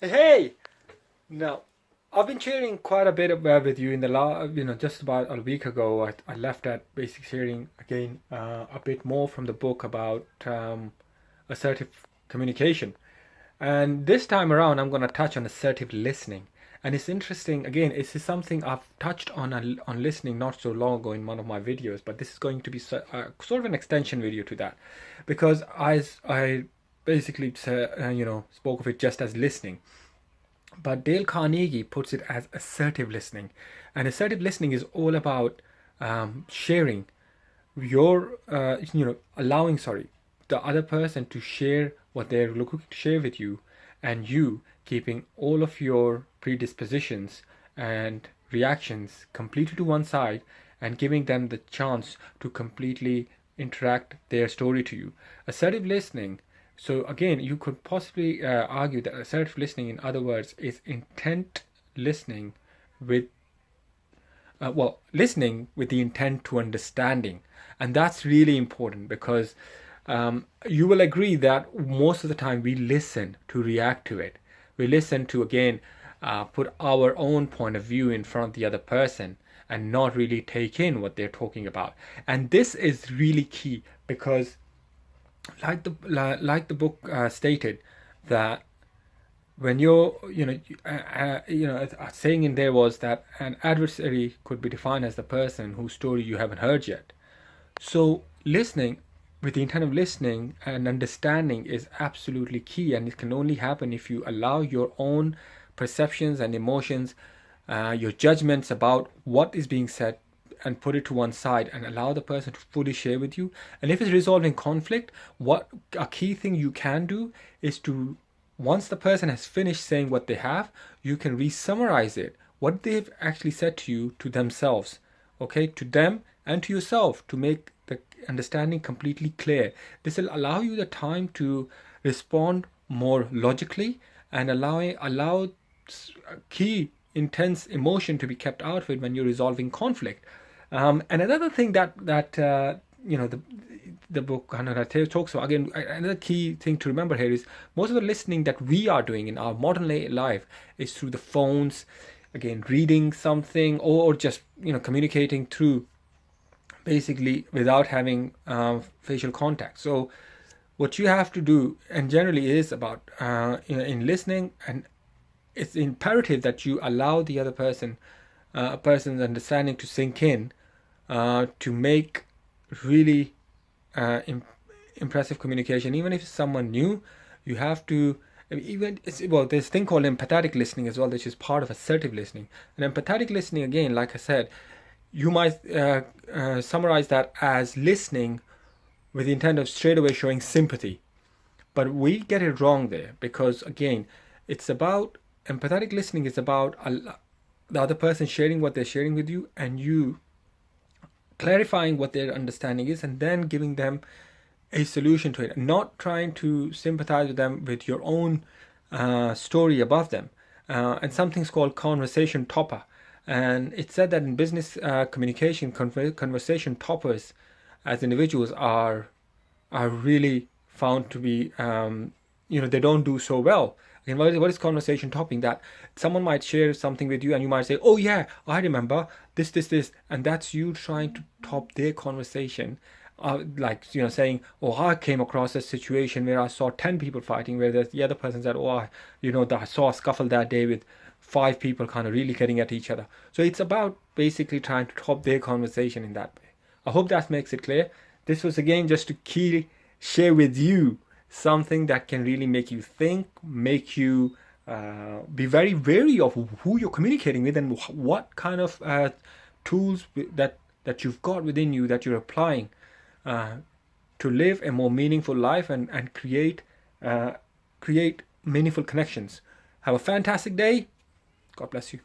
Hey, now I've been sharing quite a bit with you in the just about a week ago. I left that basic sharing again a bit more from the book about assertive communication, and this time around I'm going to touch on assertive listening. And it's interesting again. This is something I've touched on listening not so long ago in one of my videos, but this is going to be sort of an extension video to that, because I basically spoke of it just as listening, but Dale Carnegie puts it as assertive listening. And assertive listening is all about sharing allowing, the other person to share what they're looking to share with you, and you keeping all of your predispositions and reactions completely to one side and giving them the chance to completely interact their story to you. Assertive listening, so again, you could possibly argue that assertive listening, in other words, is intent listening with listening with the intent to understanding. And that's really important because you will agree that most of the time we listen to react to it. We listen to, again, put our own point of view in front of the other person and not really take in what they're talking about. And this is really key because, like the book stated, that when you're a saying in there was that an adversary could be defined as the person whose story you haven't heard yet. So listening with the intent of listening and understanding is absolutely key, and it can only happen if you allow your own perceptions and emotions, your judgments about what is being said, and put it to one side and allow the person to fully share with you. And if it's resolving conflict, what a key thing you can do is to, once the person has finished saying what they have, you can re-summarize it, what they've actually said to you, to themselves, okay, to them and to yourself, to make the understanding completely clear. This will allow you the time to respond more logically and allow key intense emotion to be kept out of it when you're resolving conflict. And another thing the book kind of talks about, again, another key thing to remember here is most of the listening that we are doing in our modern life is through the phones, again, reading something, or just communicating through, basically, without having facial contact. So what you have to do, and generally is about in listening, and it's imperative that you allow the other person, a person's understanding to sink in, to make really impressive communication. Even if it's someone new, you have to, even well, there's a thing called empathetic listening as well, which is part of assertive listening. And empathetic listening, again, like I said, you might summarize that as listening with the intent of straight away showing sympathy. But we get it wrong there because, again, it's about empathetic listening is about the other person sharing what they're sharing with you, and you clarifying what their understanding is, and then giving them a solution to it, not trying to sympathize with them with your own story above them. And something's called conversation topper. And it's said that in business communication, conversation toppers as individuals are really found to be, they don't do so well. Again, what is conversation topping? That someone might share something with you and you might say, oh yeah, I remember this, and that's you trying to top their conversation. Saying, oh, I came across a situation where I saw 10 people fighting, where the other person said, oh, I saw a scuffle that day with 5 people kind of really getting at each other. So it's about basically trying to top their conversation in that way. I hope that makes it clear. This was, again, just to share with you something that can really make you think, make you be very wary of who you're communicating with, and what kind of tools that you've got within you that you're applying to live a more meaningful life, and create meaningful connections. Have a fantastic day. God bless you.